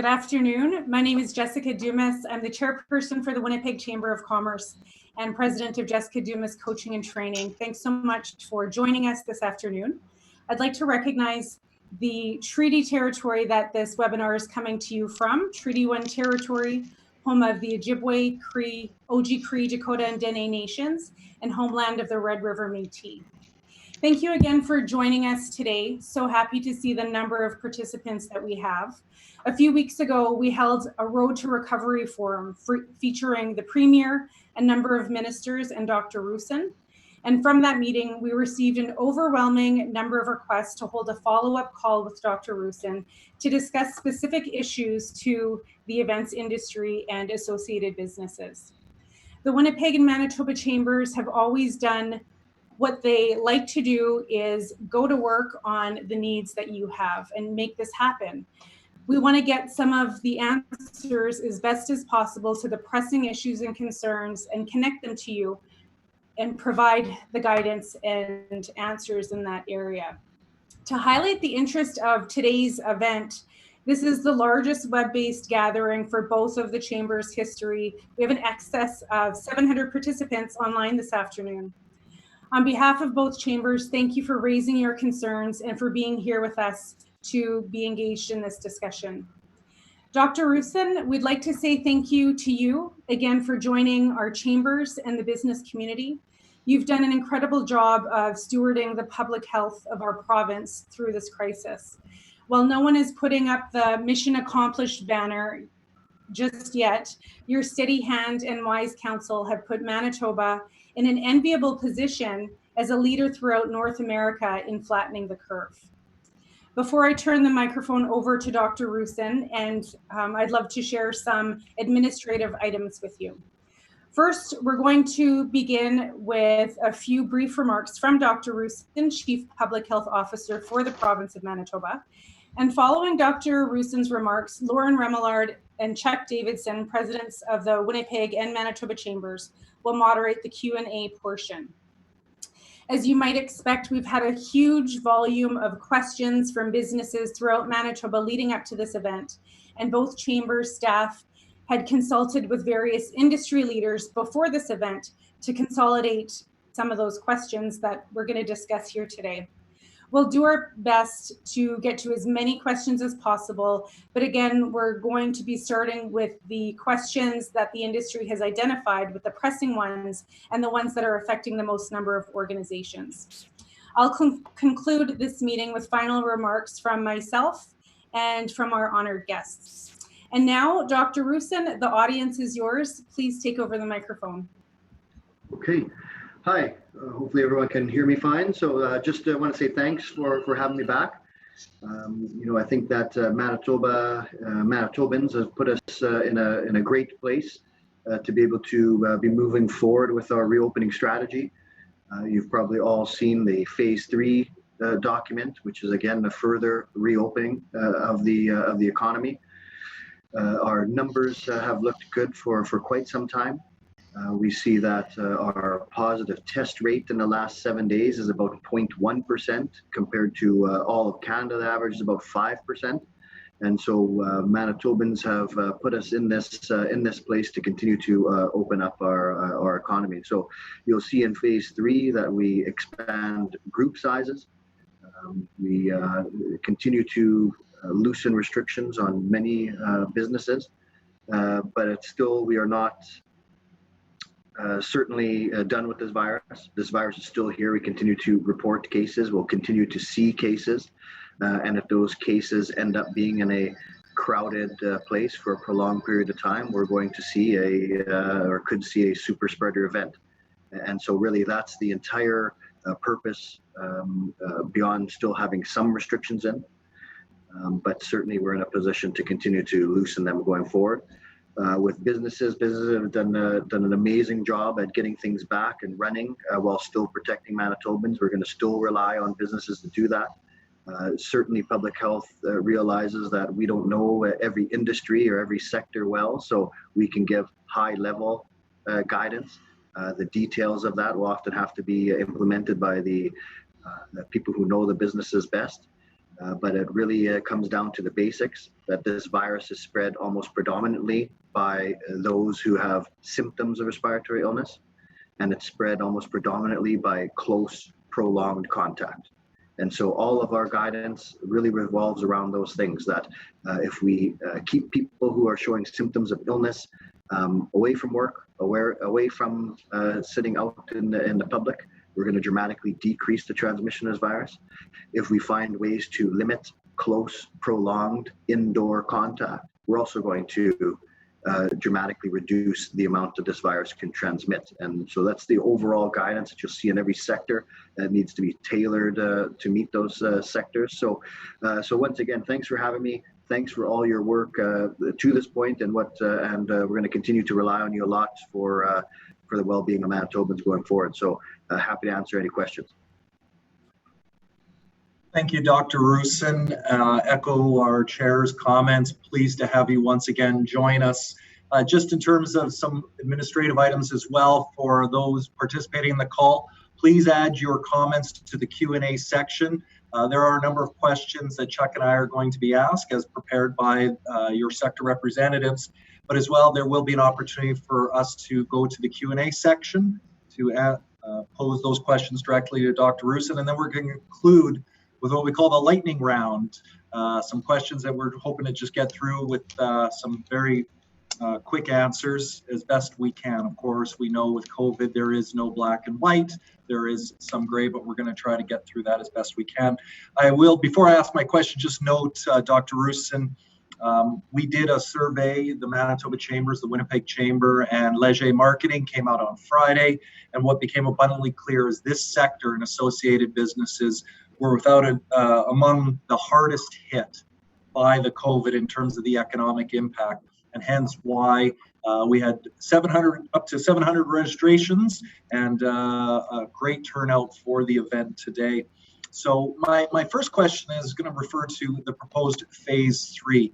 Good afternoon. My name is Jessica Dumas. I'm the chairperson for the Winnipeg Chamber of Commerce and president of Jessica Dumas Coaching and Training. Thanks so much for joining us this afternoon. I'd like to recognize the treaty territory that this webinar is coming to you from, Treaty 1 territory, home of the Ojibwe, Cree, Oji-Cree, Dakota, and Dene nations, and homeland of the Red River Métis. Thank you again for joining us today. So happy to see the number of participants that we have. A few weeks ago, we held a Road to Recovery forum featuring the Premier, a number of ministers, and Dr. Roussin. And from that meeting, we received an overwhelming number of requests to hold a follow-up call with Dr. Roussin to discuss specific issues to the events industry and associated businesses. The Winnipeg and Manitoba Chambers have always done what they like to do is go to work on the needs that you have and make this happen. We want to get some of the answers as best as possible to the pressing issues and concerns and connect them to you and provide the guidance and answers in that area. To highlight the interest of today's event, this is the largest web-based gathering for both of the Chambers' history. We have an excess of 700 participants online this afternoon. On behalf of both chambers, thank you for raising your concerns and for being here with us to be engaged in this discussion. Dr. Roussin, we'd like to say thank you to you again for joining our chambers and the business community. You've done an incredible job of stewarding the public health of our province through this crisis. While no one is putting up the mission accomplished banner just yet, your steady hand and wise counsel have put Manitoba in an enviable position as a leader throughout North America in flattening the curve. Before I turn the microphone over to Dr. Roussin, and I'd love to share some administrative items with you. First, we're going to begin with a few brief remarks from Dr. Roussin, Chief Public Health Officer for the province of Manitoba. And following Dr. Roussin's remarks, Lauren Remillard and Chuck Davidson, presidents of the Winnipeg and Manitoba Chambers, will moderate the Q&A portion. As you might expect, we've had a huge volume of questions from businesses throughout Manitoba leading up to this event, and both chambers staff had consulted with various industry leaders before this event to consolidate some of those questions that we're going to discuss here today. We'll do our best to get to as many questions as possible, but again, we're going to be starting with the questions that the industry has identified, with the pressing ones and the ones that are affecting the most number of organizations. I'll conclude this meeting with final remarks from myself and from our honored guests. And now, Dr. Roussin, the audience is yours. Please take over the microphone. Okay. Hi, hopefully everyone can hear me fine. So just want to say thanks for having me back. I think that Manitobans have put us in a great place to be able to be moving forward with our reopening strategy. You've probably all seen the phase 3 document, which is again a further reopening of the economy. Our numbers have looked good for quite some time. We see that our positive test rate in the last 7 days is about 0.1% compared to all of Canada. The average is about 5%. And so Manitobans have put us in this place to continue to open up our economy. So you'll see in phase 3 that we expand group sizes. We continue to loosen restrictions on many businesses, but it's still, we are not certainly done with this virus. This virus is still here. We continue to report cases. We'll continue to see cases. And if those cases end up being in a crowded place for a prolonged period of time, we're going to see or could see a super spreader event. And so really that's the entire purpose beyond still having some restrictions in. But certainly we're in a position to continue to loosen them going forward. With businesses have done an amazing job at getting things back and running while still protecting Manitobans. We're going to still rely on businesses to do that. Certainly public health realizes that we don't know every industry or every sector well, so we can give high level guidance. The details of that will often have to be implemented by the people who know the businesses best. but it really comes down to the basics, that this virus is spread almost predominantly by those who have symptoms of respiratory illness, and it's spread almost predominantly by close, prolonged contact. And so all of our guidance really revolves around those things, that if we keep people who are showing symptoms of illness away from work, away from sitting out in the public, we're going to dramatically decrease the transmission of this virus. If we find ways to limit close, prolonged indoor contact, we're also going to dramatically reduce the amount that this virus can transmit. And so that's the overall guidance that you'll see in every sector that needs to be tailored to meet those sectors. So once again, thanks for having me. Thanks for all your work to this point, and we're going to continue to rely on you a lot for the well-being of Manitobans going forward. So happy to answer any questions. Thank you, Dr. Roussin. Echo our chair's comments. Pleased to have you once again join us. Just in terms of some administrative items as well for those participating in the call, please add your comments to the Q&A section. There are a number of questions that Chuck and I are going to be asked as prepared by your sector representatives, but as well there will be an opportunity for us to go to the Q&A section to pose those questions directly to Dr. Roussin, and then we're going to conclude with what we call the lightning round, some questions that we're hoping to just get through with some very quick answers as best we can. Of course, we know with COVID there is no black and white, there is some gray, but we're going to try to get through that as best we can. I will, before I ask my question, just note, Dr. Roussin, we did a survey, the Manitoba Chambers, the Winnipeg Chamber, and Leger Marketing came out on Friday, and what became abundantly clear is this sector and associated businesses were without among the hardest hit by the COVID in terms of the economic impact, and hence why we had up to 700 registrations and a great turnout for the event today. So my first question is going to refer to the proposed phase 3.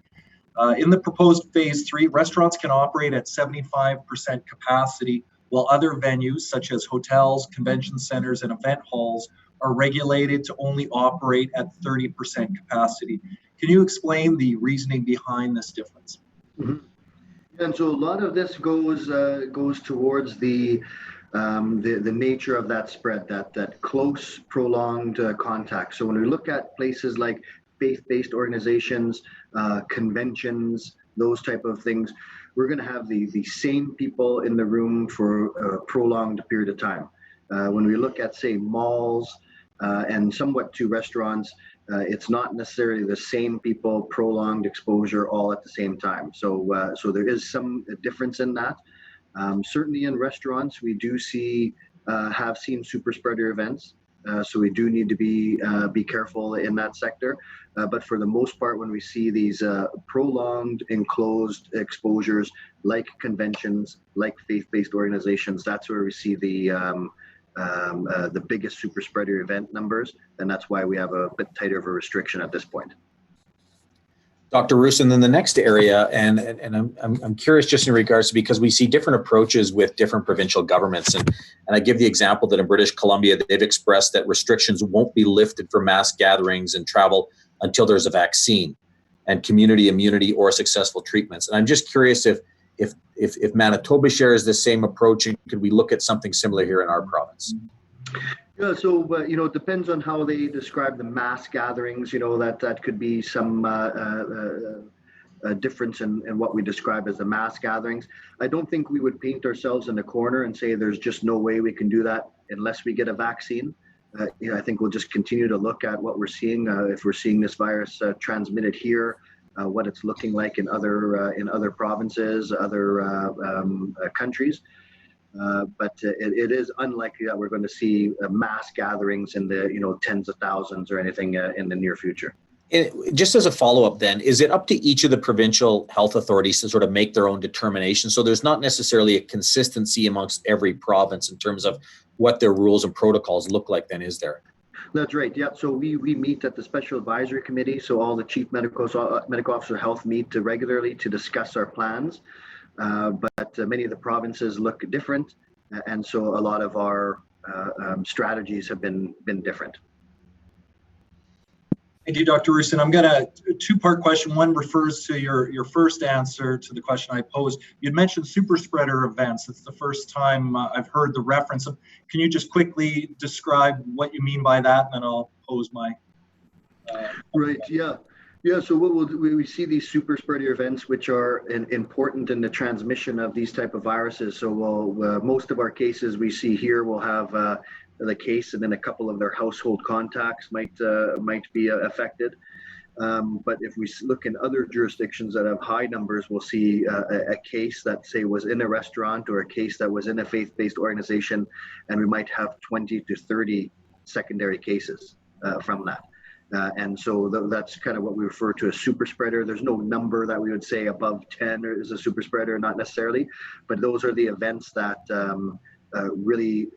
In the proposed phase 3, restaurants can operate at 75% capacity, while other venues such as hotels, convention centers, and event halls are regulated to only operate at 30% capacity. Can you explain the reasoning behind this difference? Mm-hmm. And so a lot of this goes towards the nature of that spread, that close, prolonged contact. So when we look at places like faith-based organizations, conventions, those type of things, we're going to have the same people in the room for a prolonged period of time. When we look at, say, malls and somewhat to restaurants, it's not necessarily the same people, prolonged exposure all at the same time. So there is some difference in that. Certainly in restaurants, we do have seen super spreader events. So we do need to be careful in that sector. But for the most part, when we see these prolonged enclosed exposures like conventions, like faith-based organizations, that's where we see the biggest super spreader event numbers, and that's why we have a bit tighter of a restriction at this point. Dr. Roussin, then the next area, and I'm curious just in regards to, because we see different approaches with different provincial governments, and I give the example that in British Columbia, they've expressed that restrictions won't be lifted for mass gatherings and travel until there's a vaccine and community immunity or successful treatments. And I'm just curious if Manitoba shares the same approach, and could we look at something similar here in our province? Yeah, so it depends on how they describe the mass gatherings. That could be some difference in what we describe as the mass gatherings. I don't think we would paint ourselves in a corner and say there's just no way we can do that unless we get a vaccine. I think we'll just continue to look at what we're seeing. If we're seeing this virus transmitted here, what it's looking like in other provinces, other countries. But it is unlikely that we're going to see mass gatherings in the tens of thousands or anything in the near future. Just as a follow-up then, is it up to each of the provincial health authorities to sort of make their own determination? So there's not necessarily a consistency amongst every province in terms of what their rules and protocols look like then, is there? That's right. Yeah. So we meet at the Special Advisory Committee. So all the chief medical officer of health meet regularly to discuss our plans. But many of the provinces look different, and so a lot of our strategies have been different. Thank you, Dr. Roussin. I'm going to two-part question. One refers to your first answer to the question I posed. You'd mentioned super spreader events. It's the first time I've heard the reference. Can you just quickly describe what you mean by that, and then I'll pose my right. Yeah. So what we see these super spreader events, which are important in the transmission of these type of viruses. So most of our cases we see here will have the case, and then a couple of their household contacts might be affected. But if we look in other jurisdictions that have high numbers, we'll see a case that, say, was in a restaurant, or a case that was in a faith-based organization, and we might have 20 to 30 secondary cases from that. And so that's kind of what we refer to as super spreader. There's no number that we would say above 10 is a super spreader, not necessarily, but those are the events that really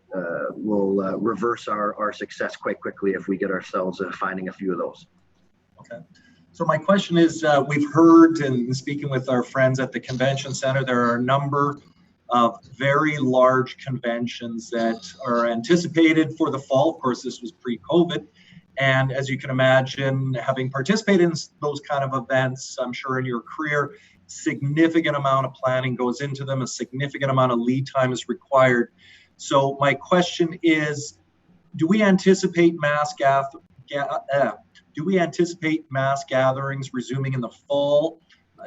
will reverse our success quite quickly if we get ourselves finding a few of those. Okay. So my question is, we've heard, and speaking with our friends at the convention center, there are a number of very large conventions that are anticipated for the fall. Of course, this was pre-COVID. And as you can imagine, having participated in those kind of events, I'm sure in your career, significant amount of planning goes into them, a significant amount of lead time is required. So my question is, do we anticipate mass gatherings resuming in the fall?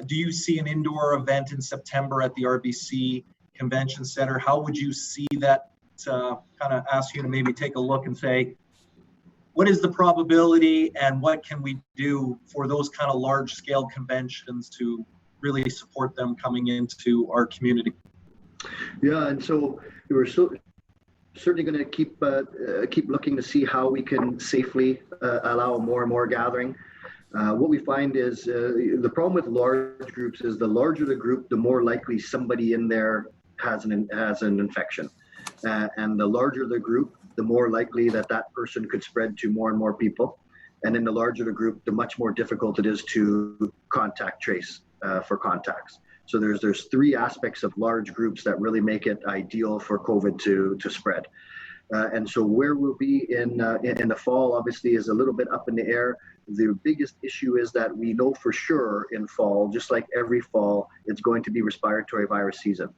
Do you see an indoor event in September at the RBC Convention Center? How would you see that? Kind of ask you to maybe take a look and say, what is the probability, and what can we do for those kind of large scale conventions to really support them coming into our community? Yeah, and so we're certainly going to keep looking to see how we can safely allow more and more gathering. What we find is the problem with large groups is the larger the group, the more likely somebody in there has an infection, and the larger the group, the more likely that person could spread to more and more people. And in the larger the group, the much more difficult it is to contact trace for contacts. So there's three aspects of large groups that really make it ideal for COVID to spread. And so where we'll be in the fall, obviously, is a little bit up in the air. The biggest issue is that we know for sure in fall, just like every fall, it's going to be respiratory virus season.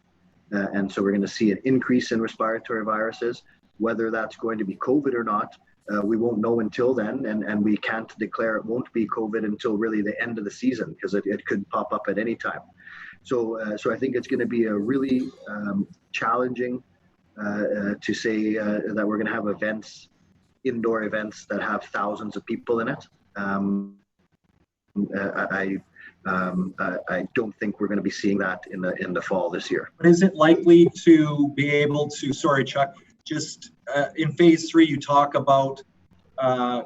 And so we're going to see an increase in respiratory viruses. Whether that's going to be COVID or not, we won't know until then, and we can't declare it won't be COVID until really the end of the season, because it could pop up at any time. So I think it's going to be a really challenging to say that we're going to have indoor events that have thousands of people in it. I don't think we're going to be seeing that in the fall this year. But is it likely to be able to? Sorry, Chuck. Just in phase 3, you talk about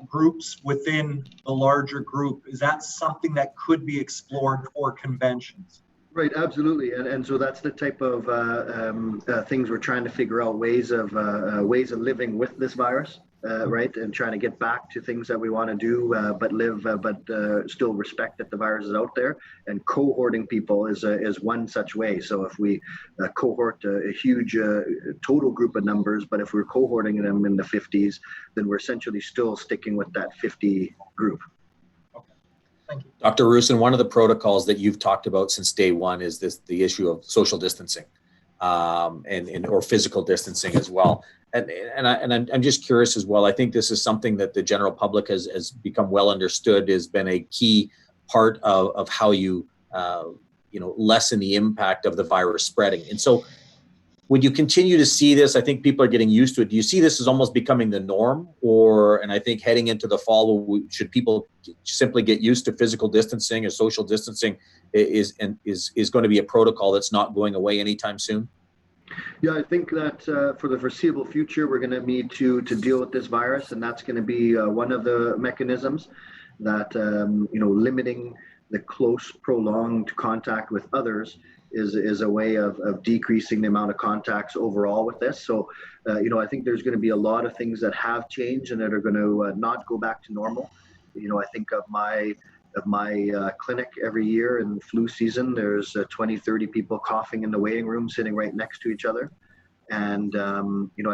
groups within the larger group. Is that something that could be explored for conventions? Right, absolutely, and so that's the type of things we're trying to figure out, ways of living with this virus, right, and trying to get back to things that we want to do, but still respect that the virus is out there. And cohorting people is one such way. So if we cohort a huge total group of numbers, but if we're cohorting them in the 50s, then we're essentially still sticking with that 50 group. Thank you. Dr. Roussin, one of the protocols that you've talked about since day one is the issue of social distancing, or physical distancing as well. And I'm just curious as well. I think this is something that the general public has become well understood, has been a key part of how you lessen the impact of the virus spreading. And so, would you continue to see this? I think people are getting used to it. Do you see this as almost becoming the norm, and I think heading into the fall, should people simply get used to physical distancing, or social distancing is going to be a protocol that's not going away anytime soon? Yeah, I think that for the foreseeable future, we're going to need to deal with this virus, and that's going to be one of the mechanisms that limiting the close, prolonged contact with others is a way of decreasing the amount of contacts overall with this. So, I think there's going to be a lot of things that have changed and that are going to not go back to normal. I think of my clinic every year in flu season, there's 20, 30 people coughing in the waiting room, sitting right next to each other. And, I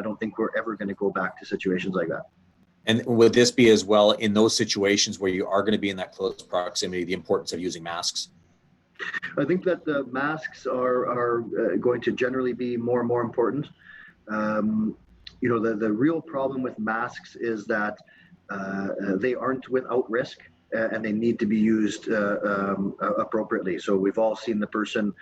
don't think we're ever going to go back to situations like that. And would this be as well in those situations where you are going to be in that close proximity, the importance of using masks? I think that the masks are going to generally be more and more important. The real problem with masks is that they aren't without risk, and they need to be used appropriately. So we've all seen the person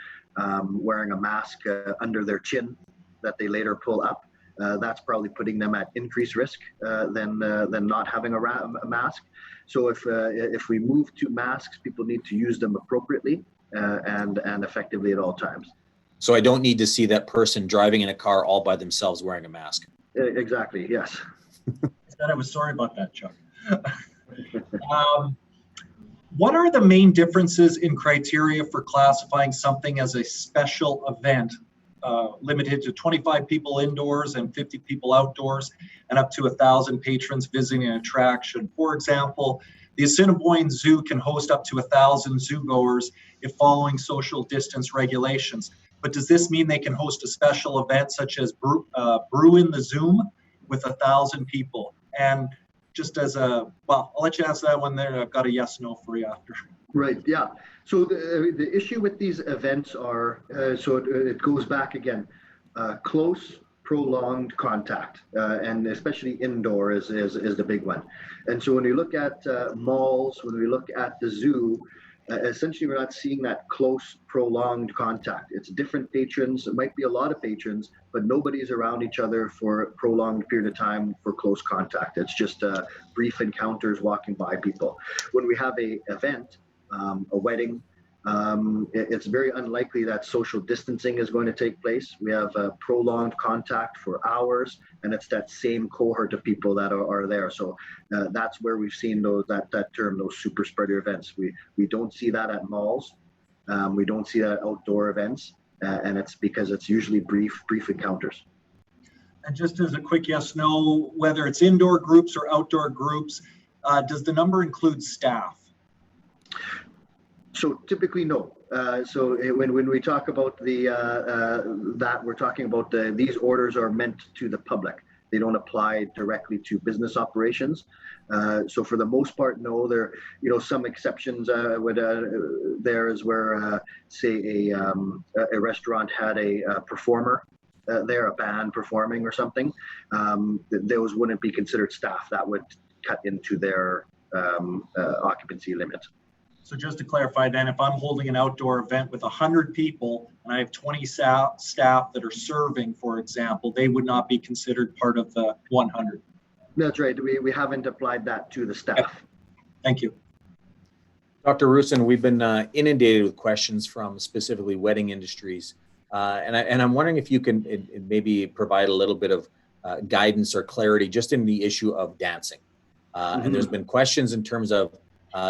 wearing a mask under their chin that they later pull up. That's probably putting them at increased risk than not having a mask. So if we move to masks, people need to use them appropriately and effectively at all times. So I don't need to see that person driving in a car all by themselves wearing a mask. Exactly. Yes. I was sorry about that, Chuck. What are the main differences in criteria for classifying something as a special event, limited to 25 people indoors and 50 people outdoors, and up to 1,000 patrons visiting an attraction? For example, the Assiniboine Zoo can host up to 1,000 zoogoers if following social distance regulations. But does this mean they can host a special event such as Brew in the Zoom with 1,000 people? And just as I'll let you answer that one there. I've got a yes, no for you after. Right, yeah. So the issue with these events are, it goes back again, close, prolonged contact, and especially indoor is the big one. And so when we look at malls, when we look at the zoo, essentially we're not seeing that close, prolonged contact. It's different patrons. It might be a lot of patrons, but nobody's around each other for a prolonged period of time for close contact. It's just brief encounters walking by people. When we have a event, a wedding, it's very unlikely that social distancing is going to take place. We have prolonged contact for hours, and it's that same cohort of people that are there. So that's where we've seen that term, those super spreader events. We don't see that at malls. We don't see that at outdoor events, and it's because it's usually brief encounters. And just as a quick yes, no, whether it's indoor groups or outdoor groups, does the number include staff? So typically, no. So when we talk about that, we're talking about these orders are meant to the public. They don't apply directly to business operations. So for the most part, no. There, some exceptions. There is where, say, a restaurant had a performer there, a band performing or something. Those wouldn't be considered staff. That would cut into their occupancy limit. So just to clarify then, if I'm holding an outdoor event with 100 people and I have 20 staff that are serving, for example, they would not be considered part of the 100. That's right. We haven't applied that to the staff. Okay. Thank you. Dr. Roussin, we've been inundated with questions from specifically wedding industries. And I'm wondering if you can maybe provide a little bit of guidance or clarity just in the issue of dancing. And there's been questions in terms of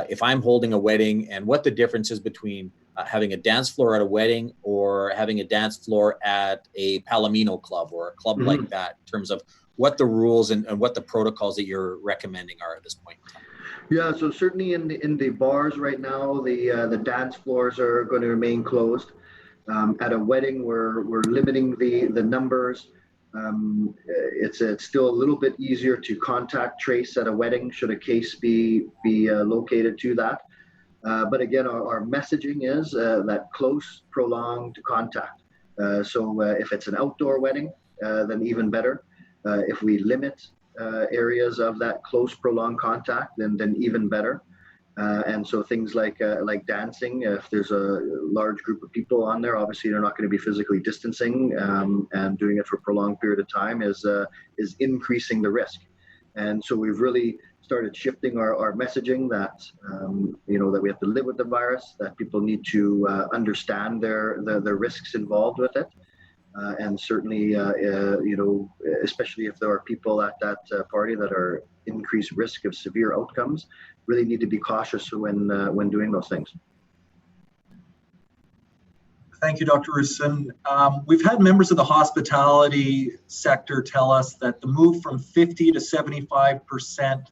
if I'm holding a wedding and what the difference is between having a dance floor at a wedding or having a dance floor at a Palomino club or a club like that, in terms of what the rules and what the protocols that you're recommending are at this point. Yeah, so certainly in the bars right now, the dance floors are going to remain closed. At a wedding, we're limiting the numbers. It's still a little bit easier to contact trace at a wedding should a case be located to that. But again, our messaging is that close, prolonged contact. So if it's an outdoor wedding, then even better. If we limit areas of that close, prolonged contact, then even better. And so things like dancing, if there's a large group of people on there, obviously they're not going to be physically distancing, and doing it for a prolonged period of time is increasing the risk. And so we've really started shifting our messaging that that we have to live with the virus, that people need to understand the risks involved with it. And certainly, especially if there are people at that party that are increased risk of severe outcomes, really need to be cautious when doing those things. Thank you, Dr. Roussin. We've had members of the hospitality sector tell us that the move from 50 to 75%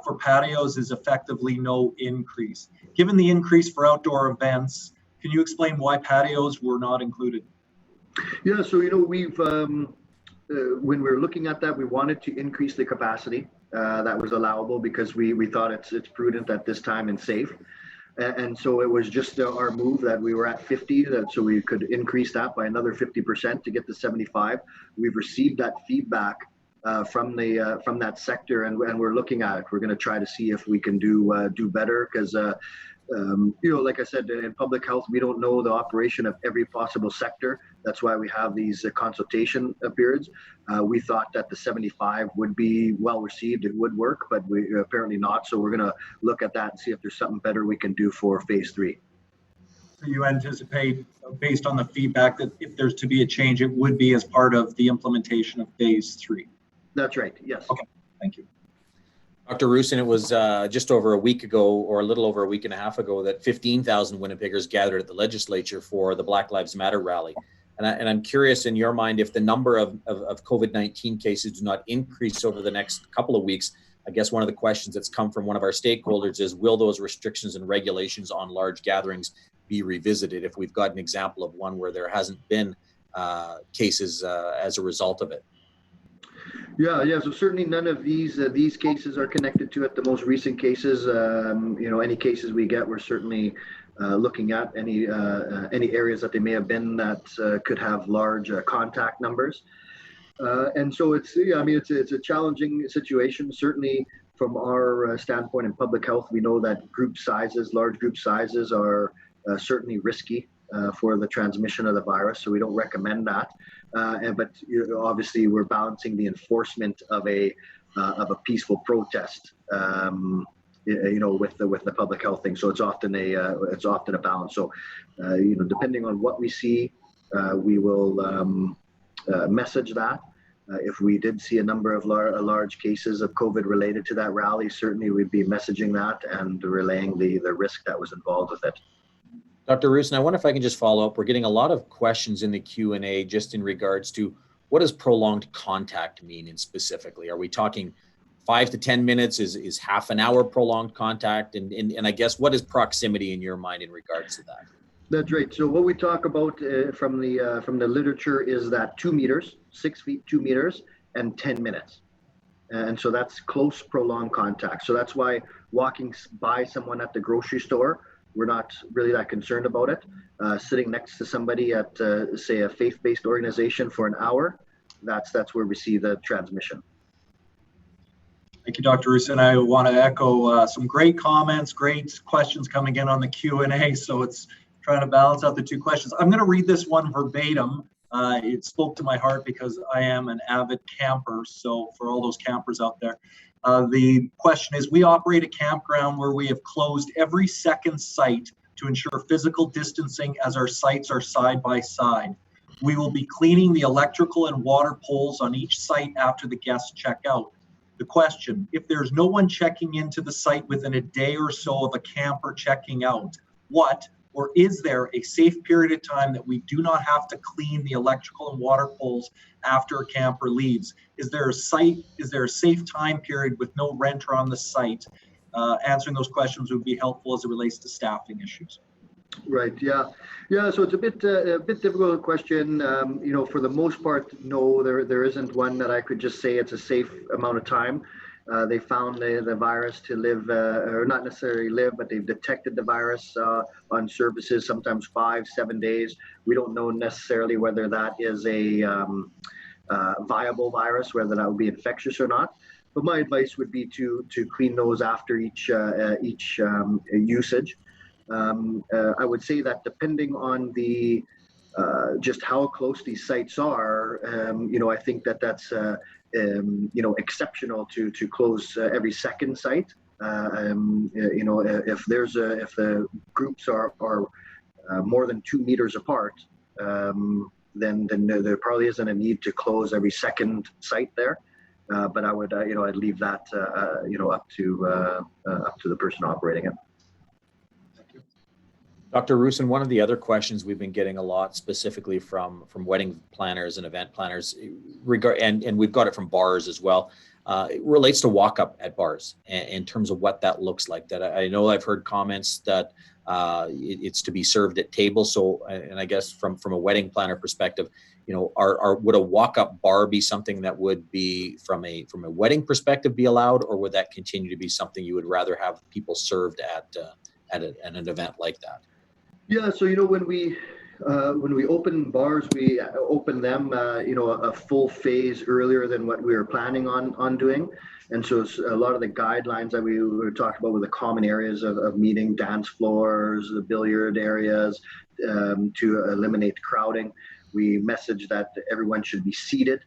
for patios is effectively no increase. Given the increase for outdoor events, can you explain why patios were not included? Yeah, so we've when we were looking at that, we wanted to increase the capacity. that was allowable because we thought it's prudent at this time and safe. And so it was just our move that we were at 50, so we could increase that by another 50% to get to 75. We've received that feedback from that sector, and we're looking at it. We're going to try to see if we can do better because like I said, in public health, we don't know the operation of every possible sector. That's why we have these consultation periods. We thought that the 75 would be well received, it would work, but we apparently not. So we're going to look at that and see if there's something better we can do for phase 3. So you anticipate, based on the feedback, that if there's to be a change, it would be as part of the implementation of phase 3? That's right, yes. Okay, thank you. Dr. Roussin, it was just over a week ago, or a little over a week and a half ago, that 15,000 Winnipeggers gathered at the legislature for the Black Lives Matter rally. And I'm curious, in your mind, if the number of COVID-19 cases do not increase over the next couple of weeks, I guess one of the questions that's come from one of our stakeholders is, will those restrictions and regulations on large gatherings be revisited if we've got an example of one where there hasn't been cases as a result of it? Yeah. So certainly none of these cases are connected to it. The most recent cases, any cases we get, we're certainly looking at any areas that they may have been that could have large contact numbers. And so it's a challenging situation. Certainly from our standpoint in public health, we know that large group sizes are certainly risky for the transmission of the virus. So we don't recommend that. But obviously we're balancing the enforcement of a peaceful protest, with the public health thing. So it's often a balance. So depending on what we see, we will message that. If we did see a number of large cases of COVID related to that rally, certainly we'd be messaging that and relaying the risk that was involved with it. Dr. Roussin, I wonder if I can just follow up. We're getting a lot of questions in the Q&A just in regards to what does prolonged contact mean specifically? Are we talking 5 to 10 minutes? Is half an hour prolonged contact? And I guess what is proximity in your mind in regards to that? That's right. So what we talk about from the literature is that 2 meters, 6 feet, 2 meters, and 10 minutes. And so that's close prolonged contact. So that's why walking by someone at the grocery store, we're not really that concerned about it. Sitting next to somebody at, say, a faith-based organization for an hour, that's where we see the transmission. Thank you, Dr. Roussin. I want to echo some great comments, great questions coming in on the Q&A. So it's trying to balance out the two questions. I'm going to read this one verbatim. It spoke to my heart because I am an avid camper. So for all those campers out there, the question is, we operate a campground where we have closed every second site to ensure physical distancing as our sites are side by side. We will be cleaning the electrical and water poles on each site after the guests check out. The question, if there's no one checking into the site within a day or so of a camper checking out, what or is there a safe period of time that we do not have to clean the electrical and water poles after a camper leaves? Is there a safe time period with no renter on the site? Answering those questions would be helpful as it relates to staffing issues. Right. Yeah. So it's a bit difficult question. For the most part, no, there isn't one that I could just say it's a safe amount of time. They found the virus to live, or not necessarily live, but they've detected the virus on surfaces, sometimes 5-7 days. We don't know necessarily whether that is a viable virus, whether that would be infectious or not. But my advice would be to clean those after each usage. I would say that depending on the just how close these sites are, I think that's exceptional to close every second site. If the groups are more than 2 meters apart, then there probably isn't a need to close every second site there. But I would I'd leave that up to the person operating it. Dr. Roussin, one of the other questions we've been getting a lot, specifically from wedding planners and event planners, and we've got it from bars as well, it relates to walk-up at bars in terms of what that looks like. That I know I've heard comments that it's to be served at tables. So, and I guess from a wedding planner perspective, would a walk-up bar be something that would be from a wedding perspective be allowed, or would that continue to be something you would rather have people served at an event like that? Yeah, so when we open bars, we open them a full phase earlier than what we were planning on doing. And so it's a lot of the guidelines that we were talking about with the common areas of meeting, dance floors, the billiard areas, to eliminate crowding. We message that everyone should be seated,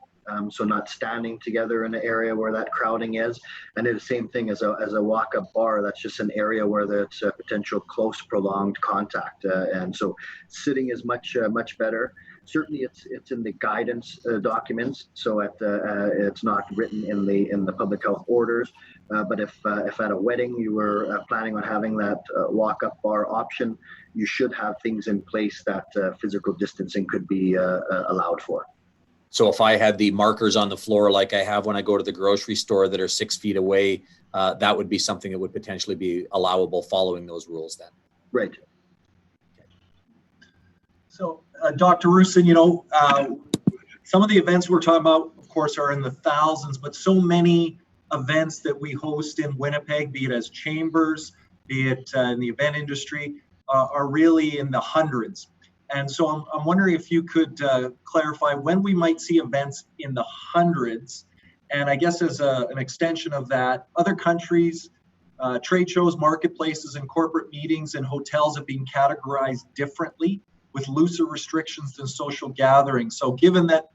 so not standing together in an area where that crowding is. And it's the same thing as a walk-up bar. That's just an area where there's a potential close, prolonged contact. And so sitting is much better. Certainly, it's in the guidance documents, so it's not written in the public health orders. But if at a wedding you were planning on having that walk-up bar option, you should have things in place that physical distancing could be allowed for. So if I had the markers on the floor like I have when I go to the grocery store that are 6 feet away, that would be something that would potentially be allowable following those rules then. Right. So, Dr. Roussin, some of the events we're talking about, of course, are in the thousands, but so many events that we host in Winnipeg, be it as chambers, be it in the event industry, are really in the hundreds. And so I'm wondering if you could clarify when we might see events in the hundreds. And I guess as an extension of that, other countries, trade shows, marketplaces, and corporate meetings and hotels have been categorized differently with looser restrictions than social gatherings. So given that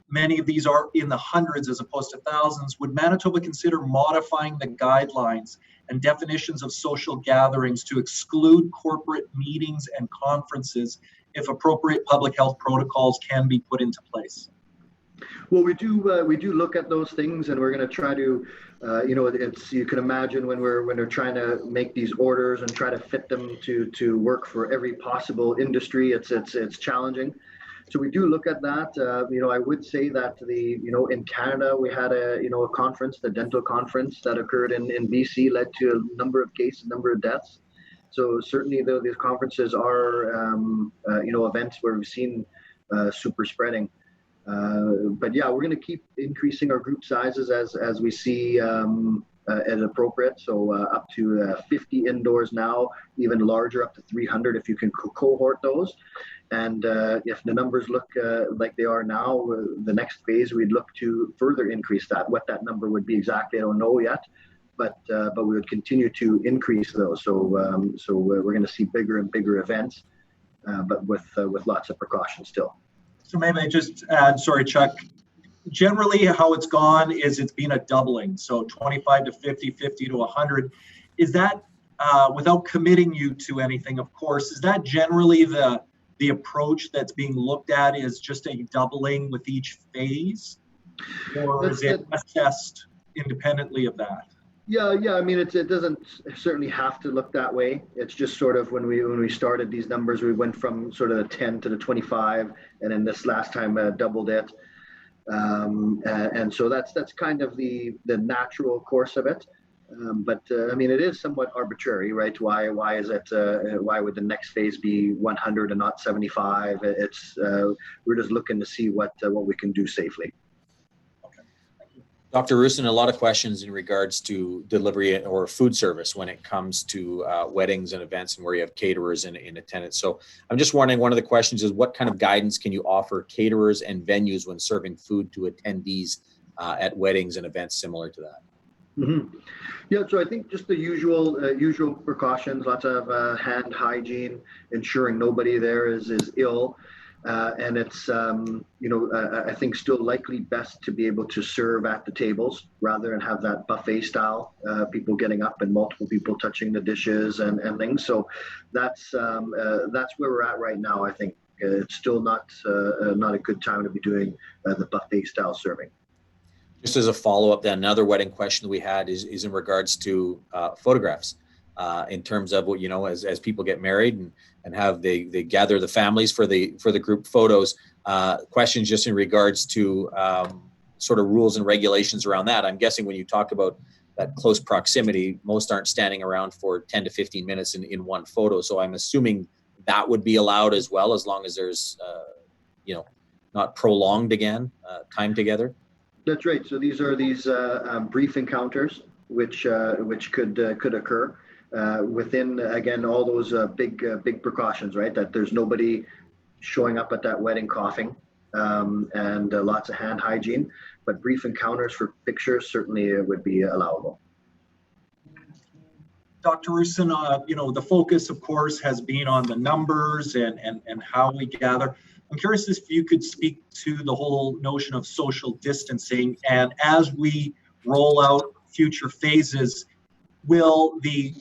many of these are in the hundreds as opposed to thousands, would Manitoba consider modifying the guidelines and definitions of social gatherings to exclude corporate meetings and conferences if appropriate public health protocols can be put into place? Well, we do look at those things, and we're going to try to, you can imagine when we're trying to make these orders and try to fit them to work for every possible industry. It's challenging. So we do look at that. I would say that in Canada we had a conference, the dental conference that occurred in BC, led to a number of cases, number of deaths. So certainly these conferences are events where we've seen super spreading. But yeah, we're going to keep increasing our group sizes as we see as appropriate. So up to 50 indoors now, even larger, up to 300 if you can cohort those. And if the numbers look like they are now, the next phase we'd look to further increase that. What that number would be exactly, I don't know yet. But we would continue to increase those. So we're going to see bigger and bigger events, but with lots of precautions still. So maybe I just add, sorry, Chuck, generally how it's gone is it's been a doubling. So 25 to 50, 50 to 100. Is that, without committing you to anything, of course, is that generally the approach that's being looked at, is just a doubling with each phase? Or is it assessed independently of that? Yeah. I mean, it doesn't certainly have to look that way. It's just sort of when we started these numbers, we went from sort of the 10 to the 25, and then this last time doubled it. And so that's kind of the natural course of it. But I mean, it is somewhat arbitrary, right? Why would the next phase be 100 and not 75? We're just looking to see what we can do safely. Dr. Roussin, a lot of questions in regards to delivery or food service when it comes to weddings and events and where you have caterers in attendance. So I'm just wondering, one of the questions is, what kind of guidance can you offer caterers and venues when serving food to attendees at weddings and events similar to that? Mm-hmm. Yeah, so I think just the usual precautions, lots of hand hygiene, ensuring nobody there is ill. And it's, I think still likely best to be able to serve at the tables rather than have that buffet style, people getting up and multiple people touching the dishes and things. So that's where we're at right now. I think it's still not a good time to be doing the buffet style serving. Just as a follow-up, then another wedding question that we had is in regards to photographs. In terms of what, as people get married and have they gather the families for the group photos, questions just in regards to sort of rules and regulations around that? I'm guessing when you talk about that close proximity, most aren't standing around for 10 to 15 minutes in one photo. So I'm assuming that would be allowed as well, as long as there's, not prolonged time together. That's right. So these are brief encounters which could occur within, again, all those big precautions, right? That there's nobody showing up at that wedding coughing, and lots of hand hygiene. But brief encounters for pictures certainly would be allowable. Dr. Roussin, the focus, of course, has been on the numbers and how we gather. I'm curious if you could speak to the whole notion of social distancing, and as we roll out future phases, will the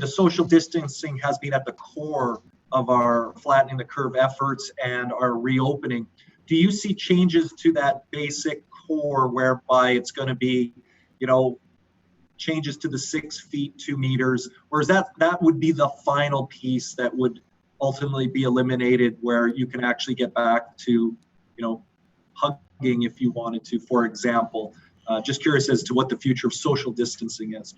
social distancing has been at the core of our flattening the curve efforts and our reopening. Do you see changes to that basic core whereby it's going to be, changes to the 6 feet, 2 meters, or is that would be the final piece that would ultimately be eliminated, where you can actually get back to, hugging if you wanted to, for example? Just curious as to what the future of social distancing is.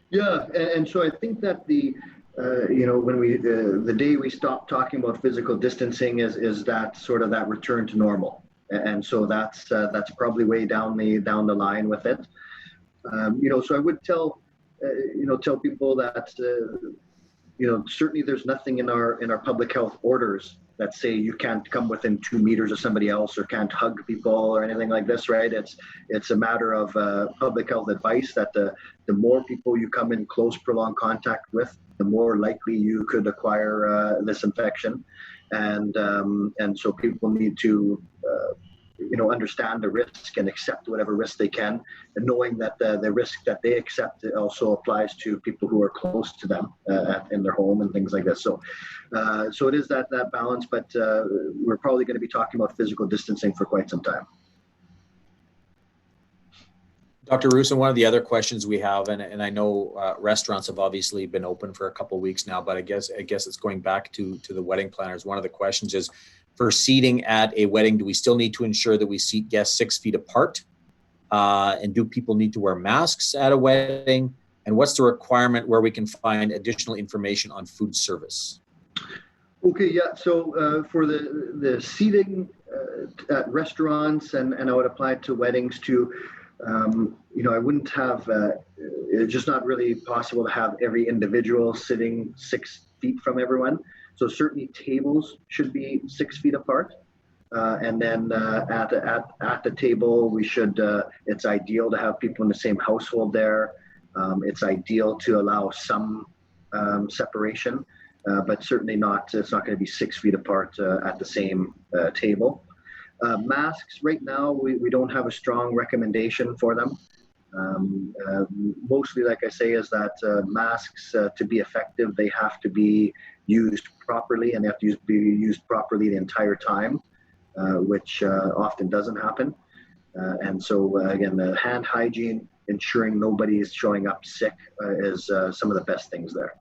Yeah, and so I think that when the day we stop talking about physical distancing is that sort of that return to normal, and so that's probably way down the line with it. So I would tell people that certainly there's nothing in our public health orders that say you can't come within 2 meters of somebody else or can't hug people or anything like this, right? It's a matter of public health advice that the more people you come in close, prolonged contact with, the more likely you could acquire this infection, and so people need to understand the risk and accept whatever risk they can, and knowing that the risk that they accept also applies to people who are close to them in their home and things like this. So it is that balance, but we're probably going to be talking about physical distancing for quite some time. Dr. Roussin, one of the other questions we have, and I know restaurants have obviously been open for a couple of weeks now, but I guess it's going back to the wedding planners. One of the questions is, for seating at a wedding, do we still need to ensure that we seat guests 6 feet apart? And do people need to wear masks at a wedding? And what's the requirement where we can find additional information on food service? Okay, yeah. So for the seating at restaurants, and I would apply it to weddings too. I wouldn't have. It's just not really possible to have every individual sitting 6 feet from everyone. So certainly tables should be 6 feet apart, and then at the table we should. It's ideal to have people in the same household there. It's ideal to allow some separation, but certainly not. It's not going to be 6 feet apart at the same table. Masks right now we don't have a strong recommendation for them. Mostly, like I say, is that masks to be effective, they have to be used properly, and they have to be used properly the entire time, which often doesn't happen. And so again, the hand hygiene, ensuring nobody is showing up sick is some of the best things there.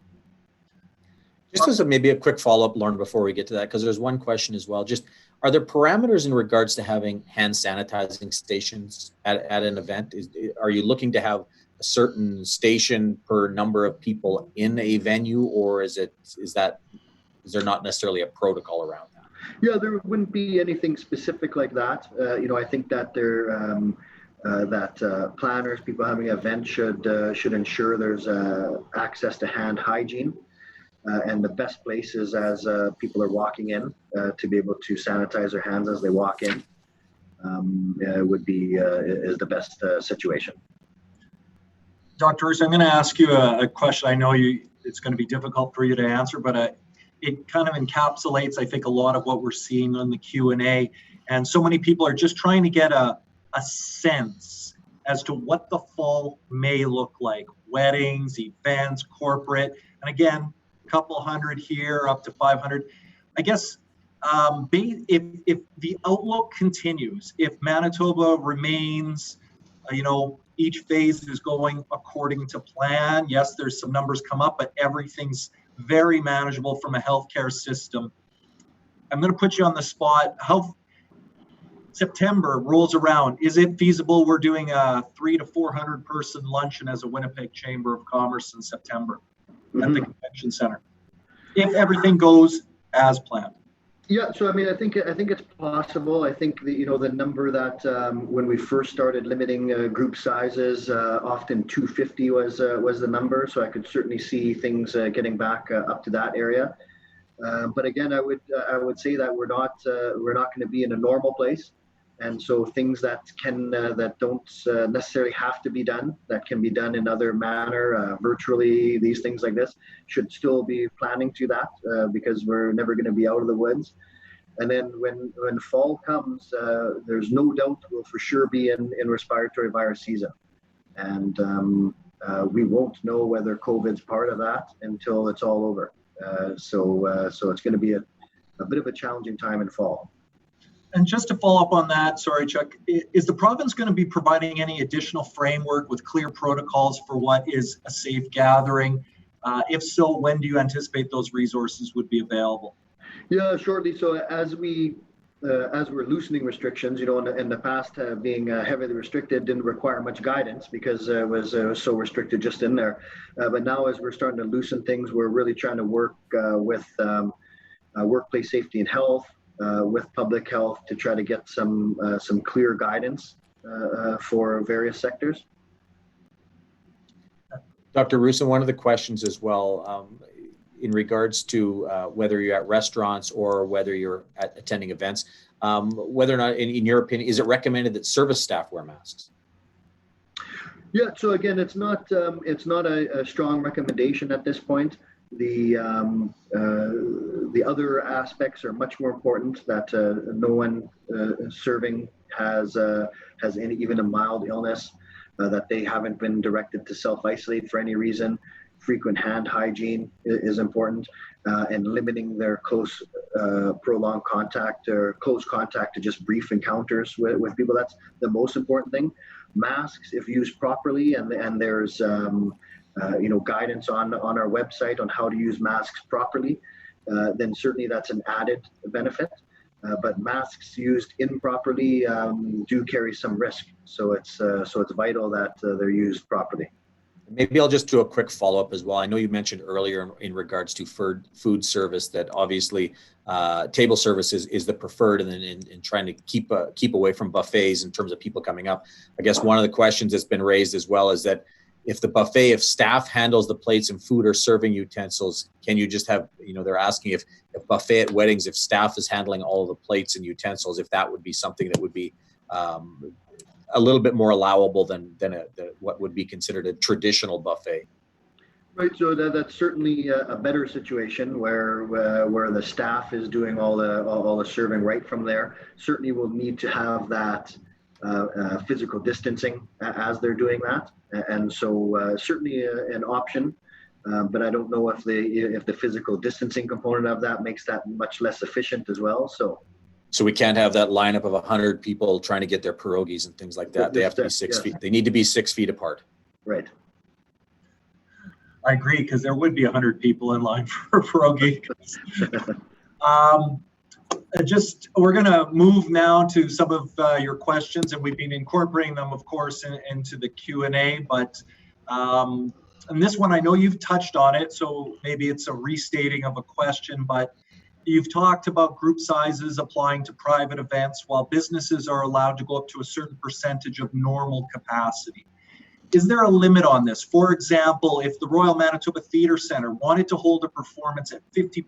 Just as maybe a quick follow-up, Lauren, before we get to that, because there's one question as well. Just, are there parameters in regards to having hand sanitizing stations at an event? Are you looking to have a certain station per number of people in a venue, or is there not necessarily a protocol around that? Yeah, there wouldn't be anything specific like that. I think that planners, people having an event should ensure there's access to hand hygiene. And the best place is as people are walking in to be able to sanitize their hands as they walk in. Is the best situation. Dr. Roussin, I'm going to ask you a question. I know it's going to be difficult for you to answer, but it kind of encapsulates, I think, a lot of what we're seeing on the Q&A. And so many people are just trying to get a sense as to what the fall may look like. Weddings, events, corporate, and again, couple hundred here, up to 500. I guess if the outlook continues, if Manitoba remains, each phase is going according to plan. Yes, there's some numbers come up, but everything's very manageable from a healthcare system. I'm going to put you on the spot. September rolls around. Is it feasible we're doing a 300 to 400 person luncheon as a Winnipeg Chamber of Commerce in September at the convention center, if everything goes as planned? Yeah, so I mean, I think it's possible. I think the number that when we first started limiting group sizes, often 250 was the number. So I could certainly see things getting back up to that area. But again, I would say that we're not going to be in a normal place, and so things that don't necessarily have to be done, that can be done in other manner, virtually, these things like this, should still be planning to that because we're never going to be out of the woods. And then when fall comes, there's no doubt we'll for sure be in respiratory virus season, and we won't know whether COVID's part of that until it's all over. So it's going to be a bit of a challenging time in fall. And just to follow up on that, sorry, Chuck, is the province going to be providing any additional framework with clear protocols for what is a safe gathering? If so, when do you anticipate those resources would be available? Yeah, shortly. So as we're loosening restrictions, in the past, being heavily restricted didn't require much guidance because it was so restricted just in there. But now, as we're starting to loosen things, we're really trying to work with workplace safety and health, with public health, to try to get some clear guidance for various sectors. Dr. Roussin, one of the questions as well, in regards to whether you're at restaurants or whether you're attending events, whether or not, in your opinion, is it recommended that service staff wear masks? Yeah, so again, it's not a strong recommendation at this point. The other aspects are much more important, that no one serving has even a mild illness, that they haven't been directed to self-isolate for any reason. Frequent hand hygiene is important, and limiting their close, prolonged contact or close contact to just brief encounters with people. That's the most important thing. Masks, if used properly, and there's guidance on our website on how to use masks properly, then certainly that's an added benefit. But masks used improperly do carry some risk. So it's vital that they're used properly. Maybe I'll just do a quick follow-up as well. I know you mentioned earlier in regards to food service that obviously table service is the preferred, and then in trying to keep away from buffets in terms of people coming up. I guess one of the questions that's been raised as well is that if staff handles the plates and food or serving utensils, can you just have, they're asking if buffet at weddings, if staff is handling all of the plates and utensils, if that would be something that would be a little bit more allowable than what would be considered a traditional buffet. Right, so that's certainly a better situation where the staff is doing all the serving right from there. Certainly we'll need to have that physical distancing as they're doing that, and so certainly an option. But I don't know if the physical distancing component of that makes that much less efficient as well. So we can't have that lineup of 100 people trying to get their pierogies and things like that. They have to be 6 feet. They need to be 6 feet apart. Right. I agree, because there would be 100 people in line for a pierogi. We're going to move now to some of your questions, and we've been incorporating them, of course, into the Q&A. But and this one, I know you've touched on it, so maybe it's a restating of a question, but you've talked about group sizes applying to private events while businesses are allowed to go up to a certain percentage of normal capacity. Is there a limit on this? For example, if the Royal Manitoba Theatre Centre wanted to hold a performance at 50%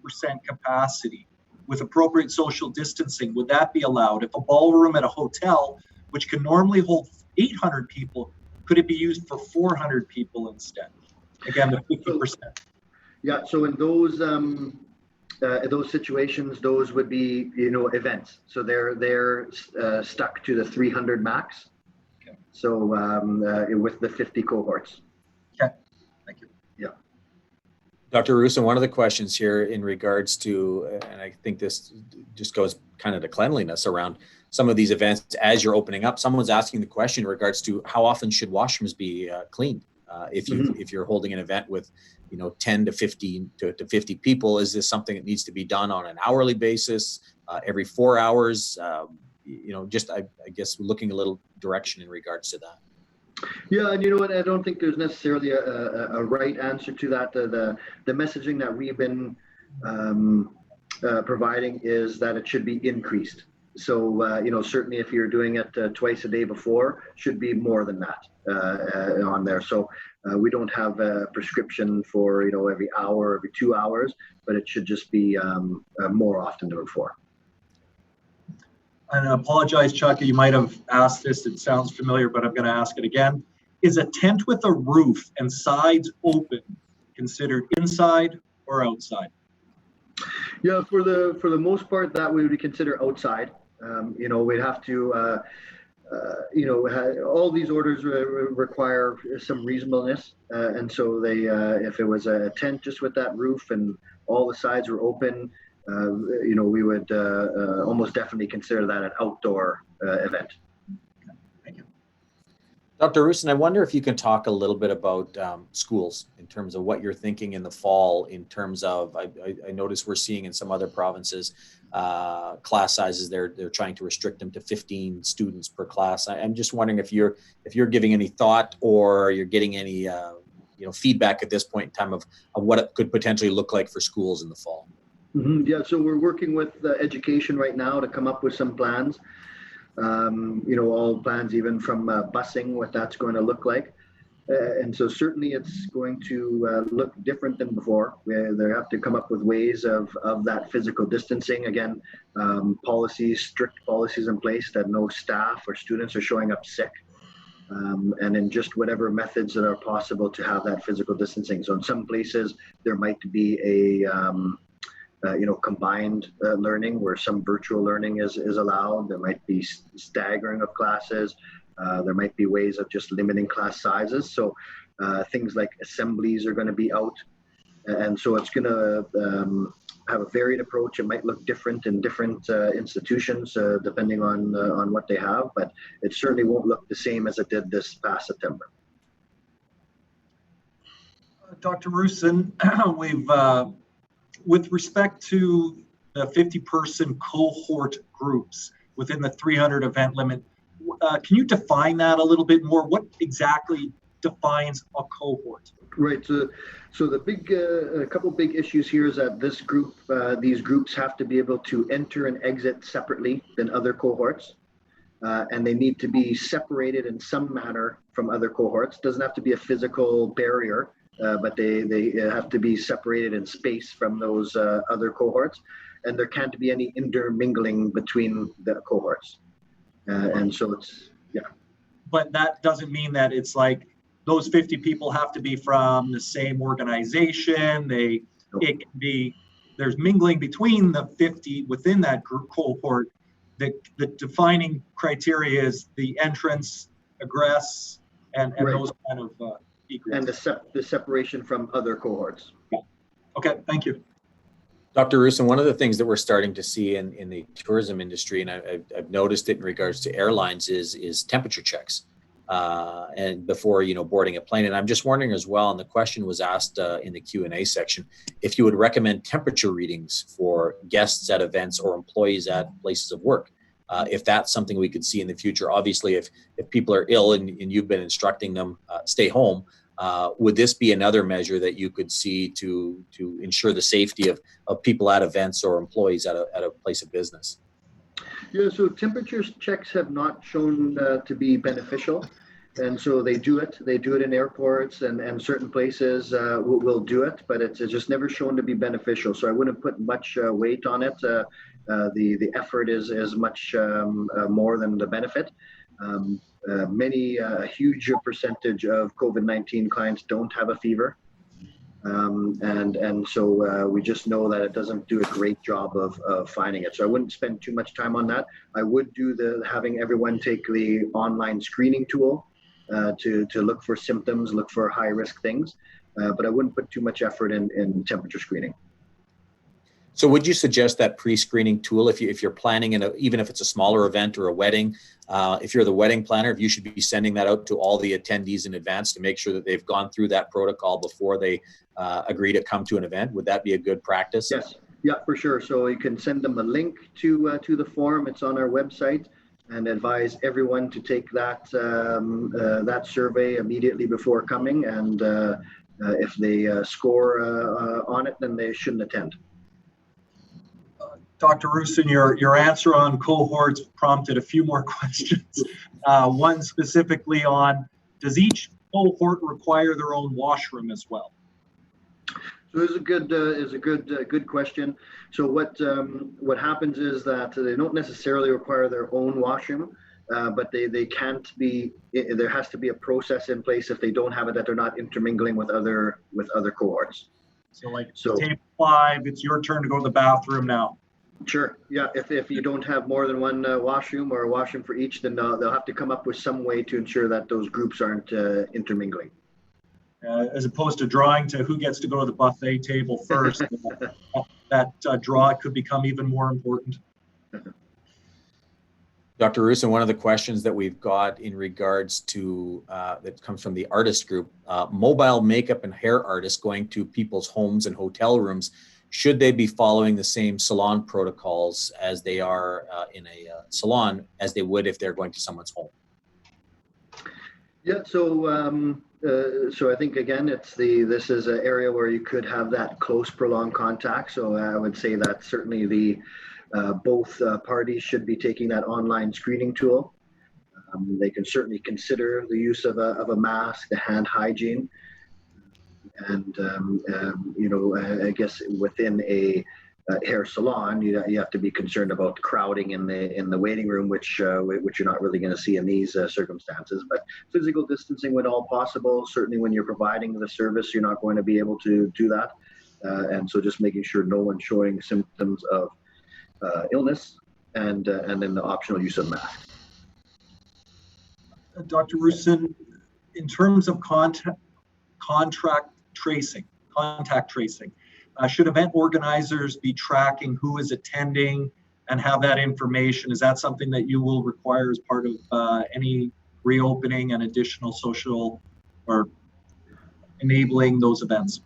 capacity with appropriate social distancing, would that be allowed? If a ballroom at a hotel, which can normally hold 800 people, could it be used for 400 people instead? Again, the 50%. Yeah, so in those situations, those would be, events. So they're stuck to the 300 max. Okay. So with the 50 cohorts. Okay, thank you. Yeah. Dr. Roussin, one of the questions here in regards to, and I think this just goes kind of to cleanliness around some of these events as you're opening up. Someone's asking the question in regards to how often should washrooms be cleaned if you're holding an event with 10 to 15 to 50 people. Is this something that needs to be done on an hourly basis, every 4 hours? just I guess looking a little direction in regards to that. Yeah, and you know what? I don't think there's necessarily a right answer to that. The messaging that we've been providing is that it should be increased. So certainly if you're doing it twice a day before, should be more than that on there. So we don't have a prescription for every hour, every 2 hours, but it should just be more often than before. And I apologize, Chuck, you might have asked this. It sounds familiar, but I'm going to ask it again. Is a tent with a roof and sides open considered inside or outside? Yeah, for the most part, that we would consider outside. We'd have to, all these orders require some reasonableness, and so if it was a tent just with that roof and all the sides were open, we would almost definitely consider that an outdoor event. Thank you. Dr. Roussin, I wonder if you can talk a little bit about schools in terms of what you're thinking in the fall in terms of, I notice we're seeing in some other provinces, class sizes, they're trying to restrict them to 15 students per class. I'm just wondering if you're giving any thought or you're getting any feedback at this point in time of what it could potentially look like for schools in the fall. Mm-hmm. Yeah, so we're working with education right now to come up with some plans. All plans, even from busing, what that's going to look like. And so certainly it's going to look different than before. They have to come up with ways of that physical distancing. Again, strict policies in place that no staff or students are showing up sick. And in just whatever methods that are possible to have that physical distancing. So in some places, there might be a combined learning where some virtual learning is allowed. There might be staggering of classes. There might be ways of just limiting class sizes. So things like assemblies are going to be out. And so it's going to have a varied approach. It might look different in different institutions depending on what they have, but it certainly won't look the same as it did this past September. Dr. Roussin, with respect to the 50-person cohort groups within the 300 event limit, can you define that a little bit more? What exactly defines a cohort? Right. So the big, a couple big issues here is that these groups have to be able to enter and exit separately than other cohorts, and they need to be separated in some manner from other cohorts. Doesn't have to be a physical barrier. But they have to be separated in space from those other cohorts, and there can't be any intermingling between the cohorts. And so it's, yeah. But that doesn't mean that it's like those 50 people have to be from the same organization. It can be, there's mingling between the 50 within that group cohort. The defining criteria is the entrance, egress, and right. Those kind of and the separation from other cohorts. Okay, thank you. Dr. Roussin, one of the things that we're starting to see in the tourism industry, and I've noticed it in regards to airlines, is temperature checks and before boarding a plane. And I'm just wondering as well, and the question was asked in the Q&A section, if you would recommend temperature readings for guests at events or employees at places of work. If that's something we could see in the future. Obviously, if people are ill and you've been instructing them stay home, would this be another measure that you could see to ensure the safety of people at events or employees at a place of business? Yeah, so temperature checks have not shown to be beneficial. And so they do it in airports and certain places will do it, but it's just never shown to be beneficial. So I wouldn't put much weight on it. The effort is much more than the benefit. A huge percentage of COVID-19 clients don't have a fever. And so we just know that it doesn't do a great job of finding it. So I wouldn't spend too much time on that. I would do having everyone take the online screening tool to look for symptoms, look for high risk things. But I wouldn't put too much effort in temperature screening. So would you suggest that pre-screening tool if you're planning even if it's a smaller event or a wedding, if you're the wedding planner, if you should be sending that out to all the attendees in advance to make sure that they've gone through that protocol before they agree to come to an event? Would that be a good practice? Yes. Yeah, for sure. So you can send them a link to the form. It's on our website, and advise everyone to take that survey immediately before coming. And if they score on it, then they shouldn't attend. Dr. Roussin, your answer on cohorts prompted a few more questions. One specifically on, does each cohort require their own washroom as well? So this is a good question. So what happens is that they don't necessarily require their own washroom, but they can't be. There has to be a process in place if they don't have it, that they're not intermingling with other cohorts. So table 5, it's your turn to go to the bathroom now. Sure. Yeah. If you don't have more than one washroom or a washroom for each, then they'll have to come up with some way to ensure that those groups aren't intermingling. As opposed to drawing to who gets to go to the buffet table first, that draw could become even more important. Dr. Roussin, one of the questions that we've got in regards to, that comes from the artist group, mobile makeup and hair artists going to people's homes and hotel rooms, should they be following the same salon protocols as they are in a salon as they would if they're going to someone's home? Yeah, so I think again, this is an area where you could have that close, prolonged contact. So I would say that certainly both parties should be taking that online screening tool. They can certainly consider the use of a mask, the hand hygiene, and I guess within a hair salon, you have to be concerned about crowding in the waiting room, which you're not really going to see in these circumstances. But physical distancing when all possible. Certainly, when you're providing the service, you're not going to be able to do that. And so, just making sure no one's showing symptoms of illness, and then the optional use of masks. Dr. Roussin, in terms of contact tracing, should event organizers be tracking who is attending and have that information? Is that something that you will require as part of any reopening and additional social or enabling those events?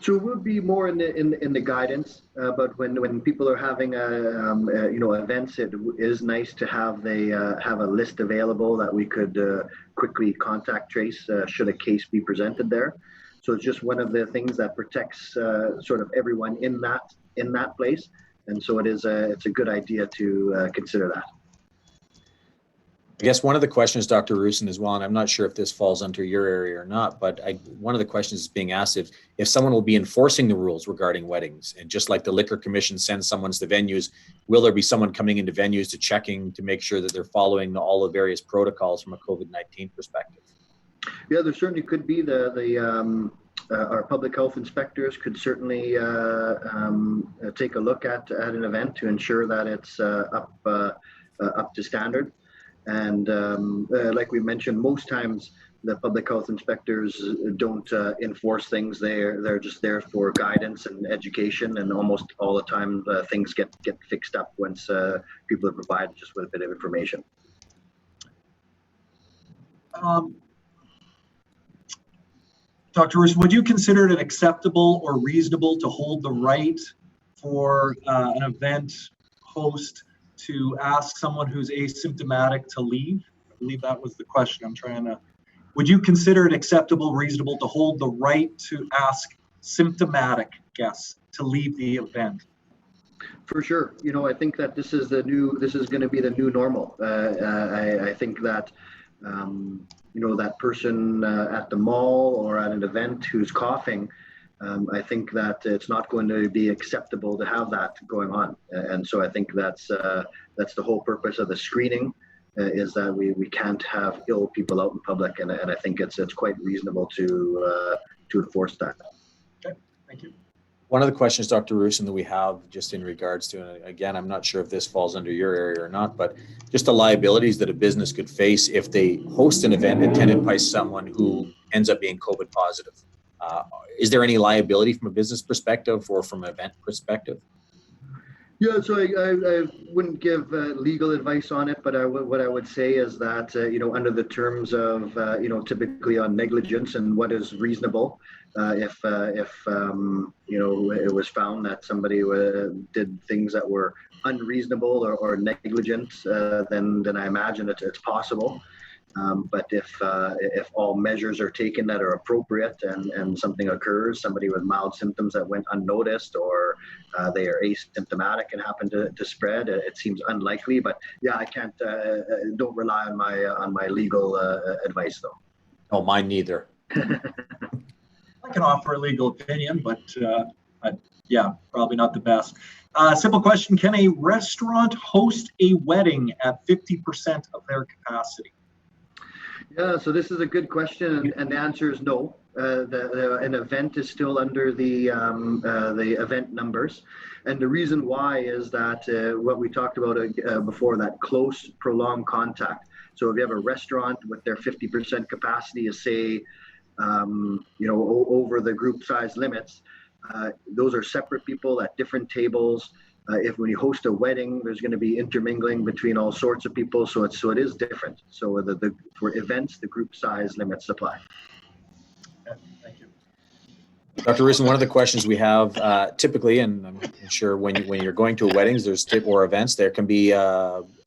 So it would be more in the guidance, but when people are having events, it is nice to have a list available that we could quickly contact trace should a case be presented there. So it's just one of the things that protects sort of everyone in that place, and so it's a good idea to consider that. I guess one of the questions, Dr. Roussin, as well, and I'm not sure if this falls under your area or not, but one of the questions is being asked if someone will be enforcing the rules regarding weddings, and just like the Liquor Commission sends someone to venues, will there be someone coming into venues to make sure that they're following all the various protocols from a COVID-19 perspective? Yeah, there certainly could be. Our public health inspectors could certainly take a look at an event to ensure that it's up to standard. And like we mentioned, most times the public health inspectors don't enforce things. They're just there for guidance and education, and almost all the time things get fixed up once people are provided just with a bit of information. Dr. Roussin, would you consider it acceptable or reasonable to hold the right for an event host to ask someone who's asymptomatic to leave? I believe that was the question. Would you consider it acceptable, reasonable to hold the right to ask symptomatic guests to leave the event? For sure. I think that this is going to be the new normal. I think that, that person at the mall or at an event who's coughing, I think that it's not going to be acceptable to have that going on. And so I think that's the whole purpose of the screening, is that we can't have ill people out in public. And I think it's quite reasonable to enforce that. Okay, thank you. One of the questions, Dr. Roussin, that we have just in regards to, and again, I'm not sure if this falls under your area or not, but just the liabilities that a business could face if they host an event attended by someone who ends up being COVID positive. Is there any liability from a business perspective or from an event perspective? Yeah, so I wouldn't give legal advice on it, but what I would say is that, under the terms of, typically on negligence and what is reasonable, if it was found that somebody did things that were unreasonable or negligent, then I imagine it's possible. But if all measures are taken that are appropriate and something occurs, somebody with mild symptoms that went unnoticed, or they are asymptomatic and happen to spread, it seems unlikely. But yeah, I can't. Don't rely on my legal advice though. Oh, mine neither. I can offer a legal opinion, but yeah, probably not the best. Simple question: can a restaurant host a wedding at 50% of their capacity? Yeah, so this is a good question, and the answer is no. An event is still under the event numbers, and the reason why is that what we talked about before, that close, prolonged contact. So if you have a restaurant with their 50% capacity is, say, over the group size limits, those are separate people at different tables. If when you host a wedding, there's going to be intermingling between all sorts of people, so it is different. So for events, the group size limits apply. Okay, thank you. Dr. Roussin, one of the questions we have typically, and I'm sure when you're going to weddings, or events, there can be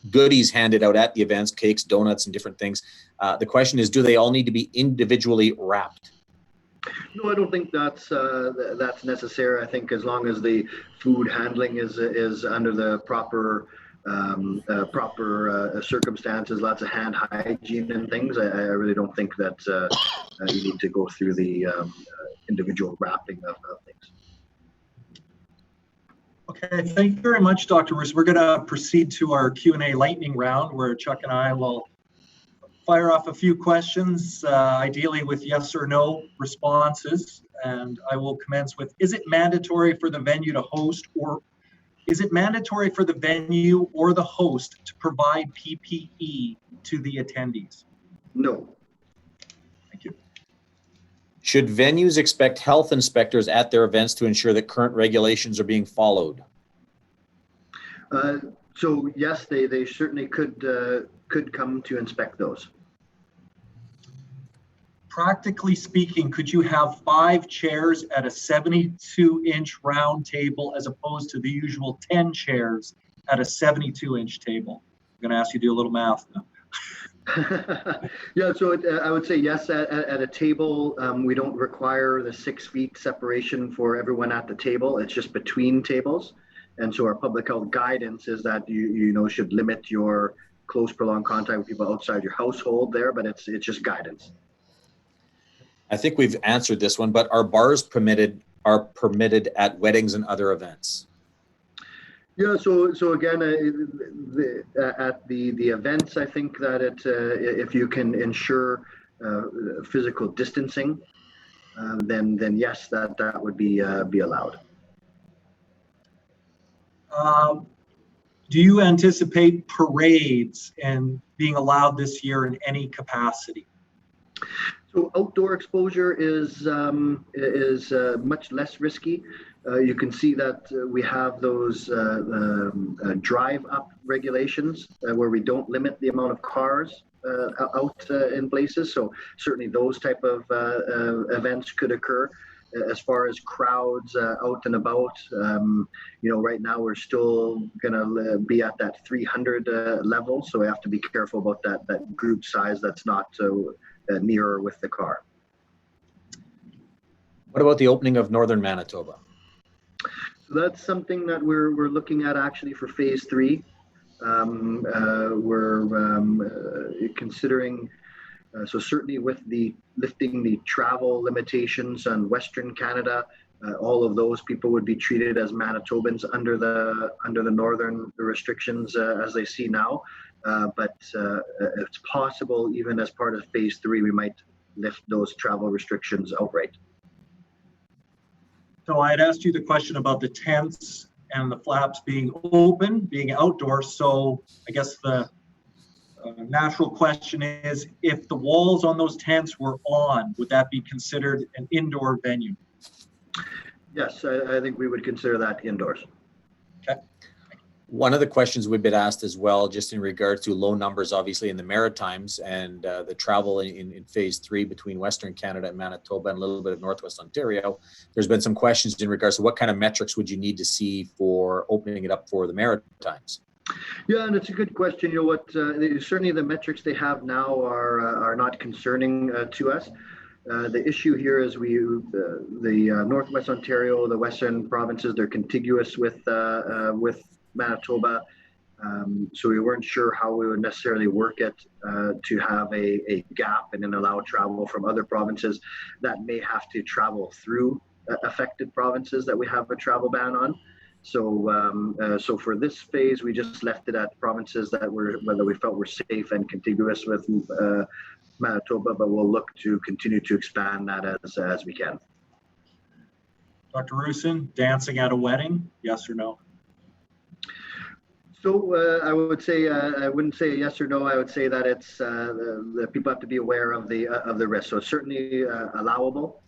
goodies handed out at the events, cakes, donuts, and different things. The question is, do they all need to be individually wrapped? No, I don't think that's necessary. I think as long as the food handling is under the proper circumstances, lots of hand hygiene and things, I really don't think that you need to go through the individual wrapping of things. Okay, thank you very much, Dr. Roussin. We're going to proceed to our Q&A lightning round, where Chuck and I will fire off a few questions, ideally with yes or no responses. And I will commence with, is it mandatory for the venue to host, or is it mandatory for the venue or the host to provide PPE to the attendees? No. Thank you. Should venues expect health inspectors at their events to ensure that current regulations are being followed? So yes, they certainly could come to inspect those. Practically speaking, could you have 5 chairs at a 72-inch round table as opposed to the usual 10 chairs at a 72-inch table? I'm going to ask you to do a little math now. Yeah, so I would say yes. At a table, we don't require the 6 feet separation for everyone at the table. It's just between tables. And so our public health guidance is that you should limit your close, prolonged contact with people outside your household there, but it's just guidance. I think we've answered this one, but are bars permitted at weddings and other events? Yeah, so again, at the events, I think that if you can ensure physical distancing, then yes, that would be allowed. Do you anticipate parades and being allowed this year in any capacity? So outdoor exposure is much less risky. You can see that we have those drive-up regulations where we don't limit the amount of cars out in places. So certainly those type of events could occur. As far as crowds out and about, right now we're still going to be at that 300 level. So we have to be careful about that group size that's not nearer with the car. What about the opening of Northern Manitoba? So that's something that we're looking at actually for phase 3. We're considering, so certainly with lifting the travel limitations on Western Canada, all of those people would be treated as Manitobans under the northern restrictions as they see now. But it's possible, even as part of phase 3, we might lift those travel restrictions outright. So I had asked you the question about the tents and the flaps being open, being outdoor. So I guess the natural question is, if the walls on those tents were on, would that be considered an indoor venue? Yes, I think we would consider that indoors. Okay. One of the questions we've been asked as well, just in regards to low numbers, obviously in the Maritimes, and the travel in phase 3 between Western Canada and Manitoba and a little bit of Northwest Ontario. There's been some questions in regards to what kind of metrics would you need to see for opening it up for the Maritimes? Yeah, and it's a good question. You know what? Certainly, the metrics they have now are not concerning to us. The issue here is the Northwest Ontario, the Western provinces, they're contiguous with Manitoba, so we weren't sure how we would necessarily work it to have a gap and then allow travel from other provinces that may have to travel through affected provinces that we have a travel ban on. So for this phase, we just left it at provinces that we felt were safe and contiguous with Manitoba, but we'll look to continue to expand that as we can. Dr. Roussin, dancing at a wedding, yes or no? So I would say I wouldn't say a yes or no. I would say that it's the people have to be aware of the risk. So it's certainly allowable,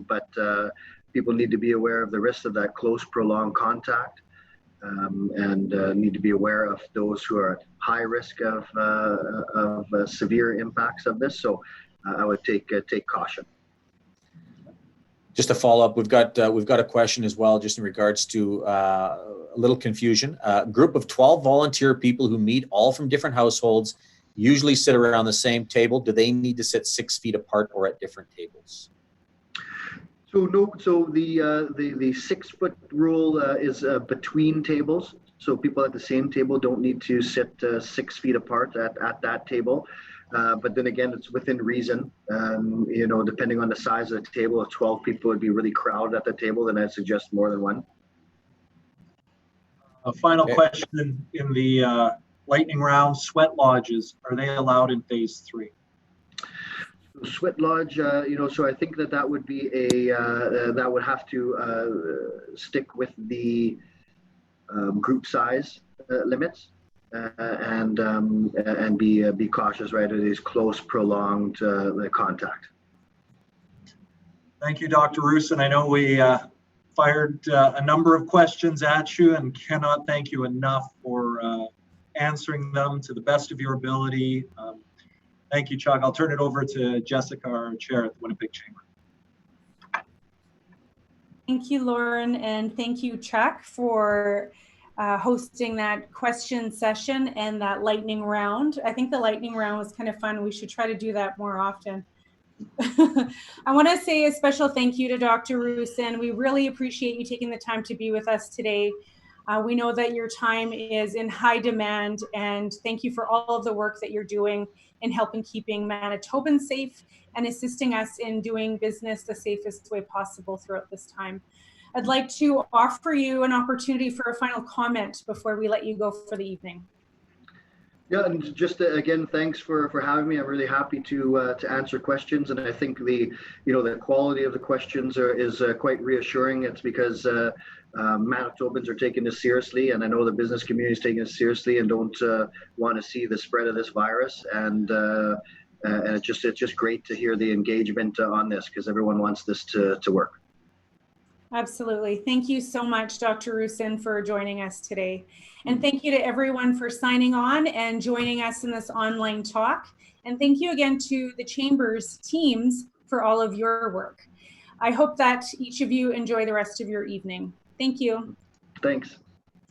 but people need to be aware of the risk of that close, prolonged contact, and need to be aware of those who are at high risk of severe impacts of this. So I would take caution. Just to follow up, we've got a question as well, just in regards to a little confusion. A group of 12 volunteer people who meet, all from different households, usually sit around the same table. Do they need to sit 6 feet apart or at different tables? So no. So the 6 foot rule is between tables. So people at the same table don't need to sit 6 feet apart at that table. But then again, it's within reason. You know, depending on the size of the table, if 12 people would be really crowded at the table, then I'd suggest more than one. A final question in the lightning round: sweat lodges, are they allowed in phase 3? Sweat lodge, you know, so I think that would be that would have to stick with the group size limits. And be cautious, right? It is close, prolonged contact. Thank you, Dr. Roussin. I know we fired a number of questions at you and cannot thank you enough for answering them to the best of your ability. Thank you, Chuck. I'll turn it over to Jessica, our chair at the Winnipeg Chamber. Thank you, Lauren, and thank you, Chuck, for hosting that question session and that lightning round. I think the lightning round was kind of fun. We should try to do that more often. I want to say a special thank you to Dr. Roussin. We really appreciate you taking the time to be with us today. We know that your time is in high demand, and thank you for all of the work that you're doing in helping keeping Manitobans safe and assisting us in doing business the safest way possible throughout this time. I'd like to offer you an opportunity for a final comment before we let you go for the evening. Yeah, and just again, thanks for having me. I'm really happy to answer questions, and I think the quality of the questions is quite reassuring. It's because Manitobans are taking this seriously, and I know the business community is taking it seriously and don't want to see the spread of this virus. And it's just great to hear the engagement on this, because everyone wants this to work. Absolutely. Thank you so much, Dr. Roussin, for joining us today. And thank you to everyone for signing on and joining us in this online talk. And thank you again to the Chamber's teams for all of your work. I hope that each of you enjoy the rest of your evening. Thank you. Thanks.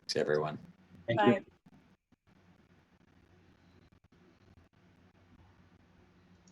Thanks, everyone. Thank Bye. you.